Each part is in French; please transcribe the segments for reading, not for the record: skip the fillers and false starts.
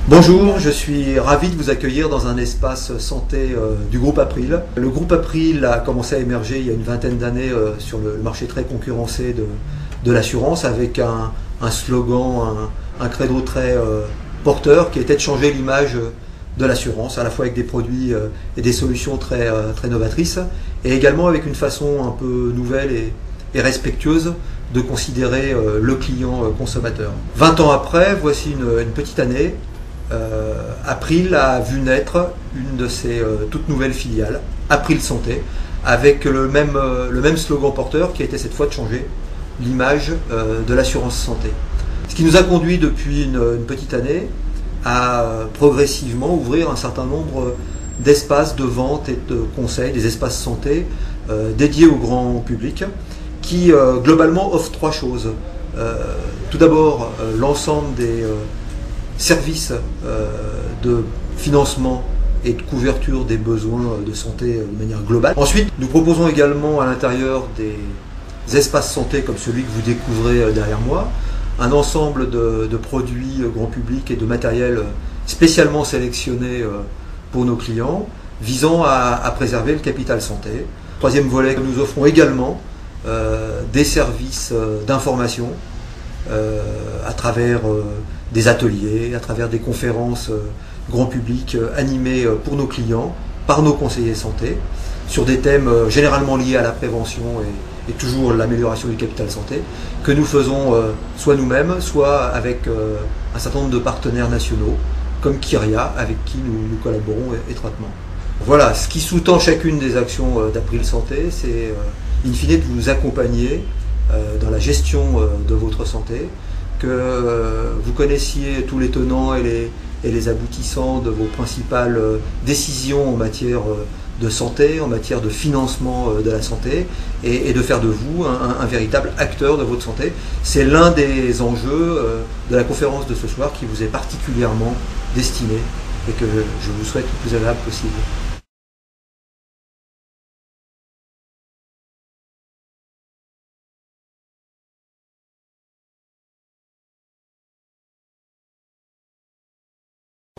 Bonjour, je suis ravi de vous accueillir dans un espace santé du groupe April. Le groupe April a commencé à émerger il y a une vingtaine d'années sur le marché très concurrencé de l'assurance avec un slogan, un credo très porteur qui était de changer l'image de l'assurance, à la fois avec des produits et des solutions très novatrices et également avec une façon un peu nouvelle et respectueuse de considérer le client consommateur. 20 ans après, voici une petite année. April a vu naître une de ses toutes nouvelles filiales, April Santé, avec le même slogan porteur qui a été cette fois de changer l'image de l'assurance santé. Ce qui nous a conduit depuis une petite année à progressivement ouvrir un certain nombre d'espaces de vente et de conseils, des espaces santé dédiés au grand public qui globalement offrent trois choses. Tout d'abord, l'ensemble des services de financement et de couverture des besoins de santé de manière globale. Ensuite, nous proposons également à l'intérieur des espaces santé comme celui que vous découvrez derrière moi, un ensemble de produits grand public et de matériel spécialement sélectionné pour nos clients, visant à préserver le capital santé. Troisième volet, nous offrons également des services d'information à travers des ateliers, à travers des conférences grand public animées pour nos clients, par nos conseillers santé, sur des thèmes généralement liés à la prévention et toujours l'amélioration du capital santé, que nous faisons soit nous-mêmes, soit avec un certain nombre de partenaires nationaux, comme Kyria, avec qui nous collaborons étroitement. Voilà, ce qui sous-tend chacune des actions d'April Santé, c'est in fine de vous accompagner dans la gestion de votre santé, que vous connaissiez tous les tenants et les aboutissants de vos principales décisions en matière de santé, en matière de financement de la santé, et de faire de vous un véritable acteur de votre santé. C'est l'un des enjeux de la conférence de ce soir qui vous est particulièrement destiné et que je vous souhaite le plus agréable possible.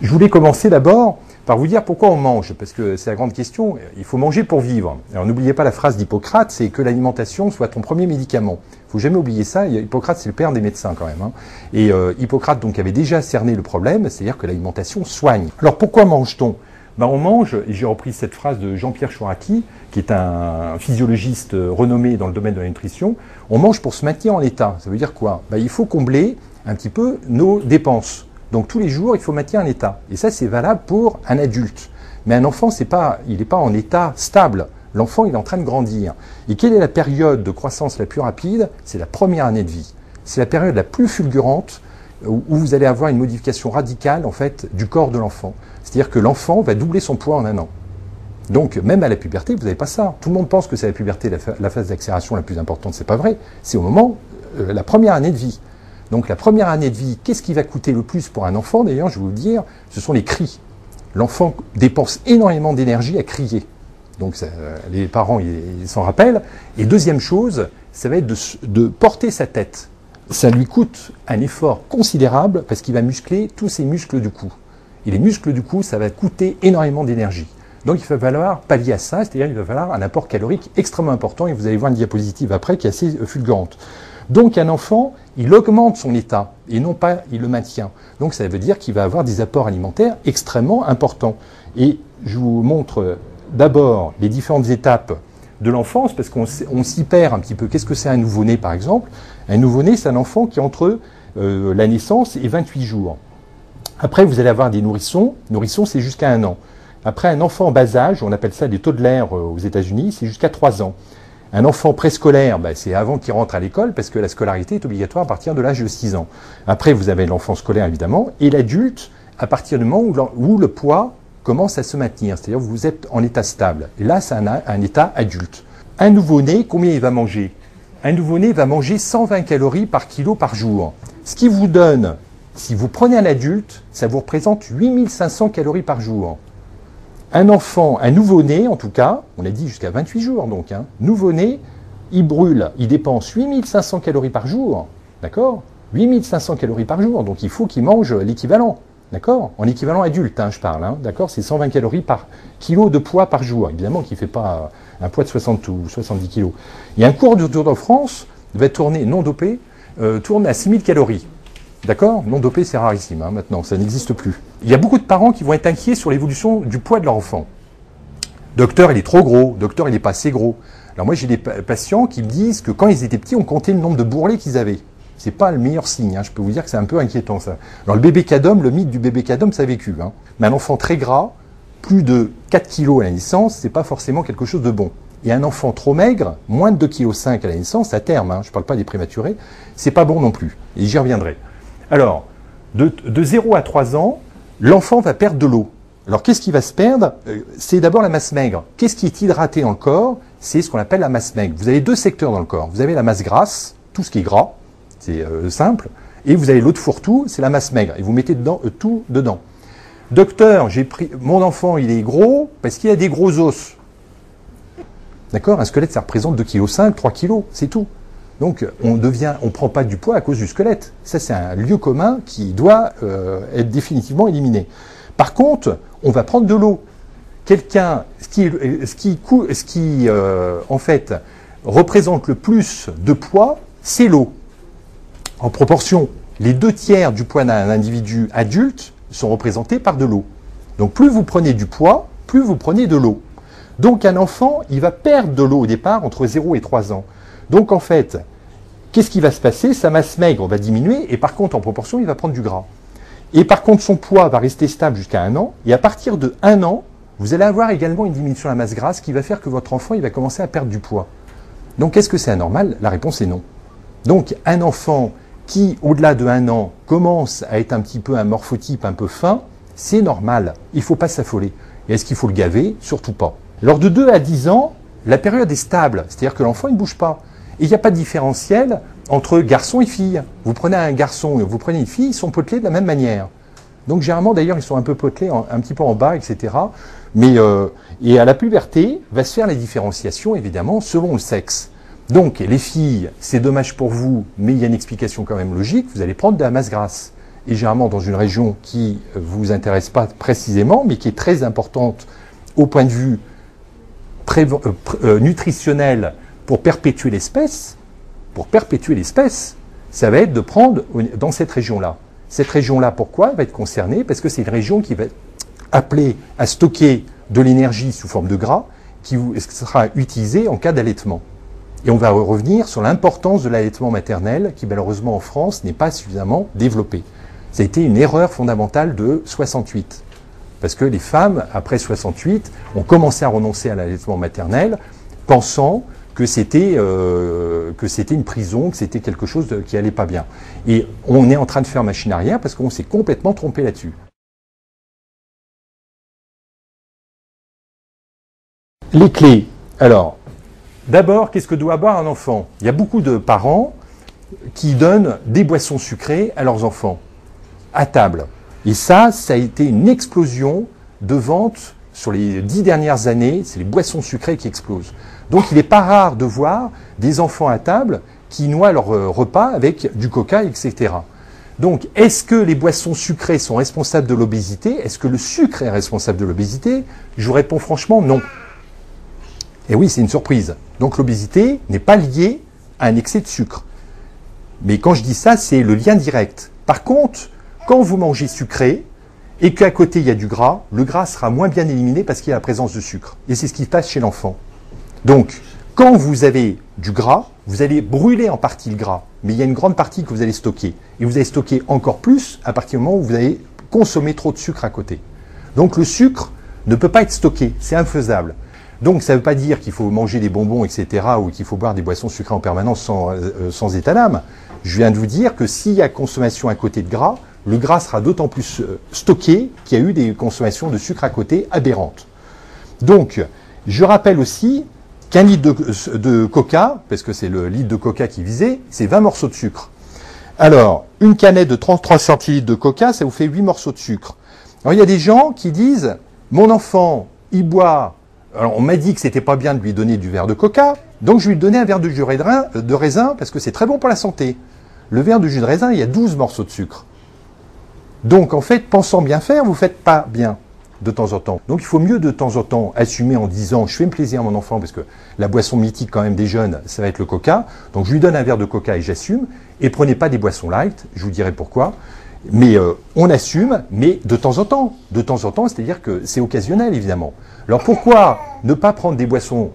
Je voulais commencer d'abord par vous dire pourquoi on mange, parce que c'est la grande question. Il faut manger pour vivre. Alors n'oubliez pas la phrase d'Hippocrate, c'est que l'alimentation soit ton premier médicament. Il ne faut jamais oublier ça. Hippocrate, c'est le père des médecins quand même. Et Hippocrate donc avait déjà cerné le problème, c'est-à-dire que l'alimentation soigne. Alors pourquoi mange-t-on ? On mange, et j'ai repris cette phrase de Jean-Pierre Chouraqui, qui est un physiologiste renommé dans le domaine de la nutrition, on mange pour se maintenir en état. Ça veut dire quoi ? Il faut combler un petit peu nos dépenses. Donc tous les jours, il faut maintenir un état. Et ça, c'est valable pour un adulte. Mais un enfant, il n'est pas en état stable. L'enfant, il est en train de grandir. Et quelle est la période de croissance la plus rapide ? C'est la première année de vie. C'est la période la plus fulgurante où vous allez avoir une modification radicale en fait, du corps de l'enfant. C'est-à-dire que l'enfant va doubler son poids en un an. Donc même à la puberté, vous n'avez pas ça. Tout le monde pense que c'est la puberté la phase d'accélération la plus importante. C'est pas vrai. C'est au moment, la première année de vie. Donc la première année de vie, qu'est-ce qui va coûter le plus pour un enfant d'ailleurs, je vais vous le dire, ce sont les cris. L'enfant dépense énormément d'énergie à crier. Donc ça, les parents ils s'en rappellent. Et deuxième chose, ça va être de porter sa tête. Ça lui coûte un effort considérable parce qu'il va muscler tous ses muscles du cou. Et les muscles du cou, ça va coûter énormément d'énergie. Donc il va falloir pallier à ça, c'est-à-dire il va falloir un apport calorique extrêmement important. Et vous allez voir une diapositive après qui est assez fulgurante. Donc un enfant, il augmente son état et non pas il le maintient. Donc ça veut dire qu'il va avoir des apports alimentaires extrêmement importants. Et je vous montre d'abord les différentes étapes de l'enfance parce qu'on s'y perd un petit peu. Qu'est-ce que c'est un nouveau-né par exemple ? Un nouveau-né, c'est un enfant qui est entre la naissance et 28 jours. Après, vous allez avoir des nourrissons. Nourrissons, c'est jusqu'à 1 an. Après, un enfant en bas âge, on appelle ça des toddlers aux États-Unis, c'est jusqu'à 3 ans. Un enfant préscolaire, c'est avant qu'il rentre à l'école parce que la scolarité est obligatoire à partir de l'âge de 6 ans. Après, vous avez l'enfant scolaire évidemment et l'adulte à partir du moment où le poids commence à se maintenir, c'est-à-dire que vous êtes en état stable. Et là, c'est un état adulte. Un nouveau-né, combien il va manger ? Un nouveau-né va manger 120 calories par kilo par jour. Ce qui vous donne, si vous prenez un adulte, ça vous représente 8500 calories par jour. Un enfant, un nouveau-né en tout cas, on a dit jusqu'à 28 jours donc, nouveau-né, il brûle, il dépense 8500 calories par jour, d'accord ? 8500 calories par jour, donc il faut qu'il mange l'équivalent. D'accord? En équivalent adulte, hein, je parle. Hein, d'accord? C'est 120 calories par kilo de poids par jour. Évidemment, qui ne fait pas un poids de 60 ou 70 kilos. Et un cours du Tour de France va tourner, non dopé, tourne à 6000 calories. D'accord? Non dopé, c'est rarissime, hein, maintenant, ça n'existe plus. Il y a beaucoup de parents qui vont être inquiets sur l'évolution du poids de leur enfant. Docteur, il est trop gros. Docteur, il n'est pas assez gros. Alors moi, j'ai des patients qui me disent que quand ils étaient petits, on comptait le nombre de bourrelets qu'ils avaient. C'est pas le meilleur signe, hein. Je peux vous dire que c'est un peu inquiétant, ça. Alors le bébé cadom, le mythe du bébé cadom, ça a vécu. Hein. Mais un enfant très gras, plus de 4 kg à la naissance, c'est pas forcément quelque chose de bon. Et un enfant trop maigre, moins de 2,5 kg à la naissance, à terme, hein, je ne parle pas des prématurés, c'est pas bon non plus. Et j'y reviendrai. Alors, de 0 à 3 ans, l'enfant va perdre de l'eau. Alors, qu'est-ce qui va se perdre? C'est d'abord la masse maigre. Qu'est-ce qui est hydraté dans le corps? C'est ce qu'on appelle la masse maigre. Vous avez deux secteurs dans le corps. Vous avez la masse grasse, tout ce qui est gras, c'est simple, et vous avez l'autre fourre-tout, c'est la masse maigre. Et vous mettez dedans, tout dedans. Docteur, mon enfant, il est gros parce qu'il a des gros os. D'accord? Un squelette, ça représente 2,5 kg, 3 kg, c'est tout. Donc, on ne prend pas du poids à cause du squelette. Ça, c'est un lieu commun qui doit être définitivement éliminé. Par contre, on va prendre de l'eau. Ce qui en fait, représente le plus de poids, c'est l'eau. En proportion, les 2/3 du poids d'un individu adulte sont représentés par de l'eau. Donc, plus vous prenez du poids, plus vous prenez de l'eau. Donc, un enfant, il va perdre de l'eau au départ entre 0 et 3 ans. Donc, en fait, qu'est-ce qui va se passer? Sa masse maigre va diminuer et par contre, en proportion, il va prendre du gras. Et par contre, son poids va rester stable jusqu'à 1 an. Et à partir de 1 an, vous allez avoir également une diminution de la masse grasse qui va faire que votre enfant il va commencer à perdre du poids. Donc, est-ce que c'est anormal? La réponse est non. Donc, un enfant qui, au-delà de 1 an, commence à être un petit peu un morphotype un peu fin, c'est normal. Il ne faut pas s'affoler. Et est-ce qu'il faut le gaver? Surtout pas. Lors de 2 à 10 ans, la période est stable, c'est-à-dire que l'enfant ne bouge pas. Et il n'y a pas de différentiel entre garçon et fille. Vous prenez un garçon et vous prenez une fille, ils sont potelés de la même manière. Donc généralement, d'ailleurs, ils sont un peu potelés, un petit peu en bas, etc. Mais, et à la puberté, va se faire les différenciations, évidemment, selon le sexe. Donc les filles, c'est dommage pour vous, mais il y a une explication quand même logique, vous allez prendre de la masse grasse. Et généralement dans une région qui ne vous intéresse pas précisément, mais qui est très importante au point de vue nutritionnel pour perpétuer l'espèce, ça va être de prendre dans cette région-là. Cette région-là, pourquoi elle va être concernée? Parce que c'est une région qui va être appelée à stocker de l'énergie sous forme de gras qui sera utilisée en cas d'allaitement. Et on va revenir sur l'importance de l'allaitement maternel qui, malheureusement, en France, n'est pas suffisamment développé. Ça a été une erreur fondamentale de 68. Parce que les femmes, après 68, ont commencé à renoncer à l'allaitement maternel, pensant que c'était une prison, que c'était quelque chose qui allait pas bien. Et on est en train de faire machine arrière parce qu'on s'est complètement trompé là-dessus. Les clés. Alors, d'abord, qu'est-ce que doit boire un enfant? Il y a beaucoup de parents qui donnent des boissons sucrées à leurs enfants, à table. Et ça a été une explosion de vente sur les 10 dernières années. C'est les boissons sucrées qui explosent. Donc, il n'est pas rare de voir des enfants à table qui noient leur repas avec du coca, etc. Donc, est-ce que les boissons sucrées sont responsables de l'obésité? Est-ce que le sucre est responsable de l'obésité? Je vous réponds franchement non. Et oui, c'est une surprise. Donc, l'obésité n'est pas liée à un excès de sucre. Mais quand je dis ça, c'est le lien direct. Par contre, quand vous mangez sucré et qu'à côté il y a du gras, le gras sera moins bien éliminé parce qu'il y a la présence de sucre. Et c'est ce qui se passe chez l'enfant. Donc, quand vous avez du gras, vous allez brûler en partie le gras, mais il y a une grande partie que vous allez stocker. Et vous allez stocker encore plus à partir du moment où vous allez consommer trop de sucre à côté. Donc, le sucre ne peut pas être stocké, c'est infaisable. Donc, ça ne veut pas dire qu'il faut manger des bonbons, etc., ou qu'il faut boire des boissons sucrées en permanence sans état d'âme. Je viens de vous dire que s'il y a consommation à côté de gras, le gras sera d'autant plus stocké qu'il y a eu des consommations de sucre à côté aberrantes. Donc, je rappelle aussi qu'un litre de coca, parce que c'est le litre de coca qui est visé, c'est 20 morceaux de sucre. Alors, une canette de 33 centilitres de coca, ça vous fait 8 morceaux de sucre. Alors, il y a des gens qui disent, mon enfant, il boit, alors on m'a dit que c'était pas bien de lui donner du verre de coca, donc je vais lui donner un verre de jus de raisin, parce que c'est très bon pour la santé. Le verre de jus de raisin, il y a 12 morceaux de sucre. Donc en fait, pensant bien faire, vous ne faites pas bien de temps en temps. Donc il faut mieux de temps en temps assumer en disant je fais me plaisir à mon enfant parce que la boisson mythique quand même des jeunes, ça va être le coca. Donc je lui donne un verre de coca et j'assume. Et prenez pas des boissons light, je vous dirai pourquoi. Mais on assume, mais de temps en temps. De temps en temps, c'est-à-dire que c'est occasionnel évidemment. Alors pourquoi ne pas prendre des boissons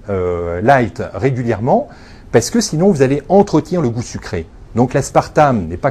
light régulièrement? Parce que sinon vous allez entretenir le goût sucré. Donc l'aspartame n'est pas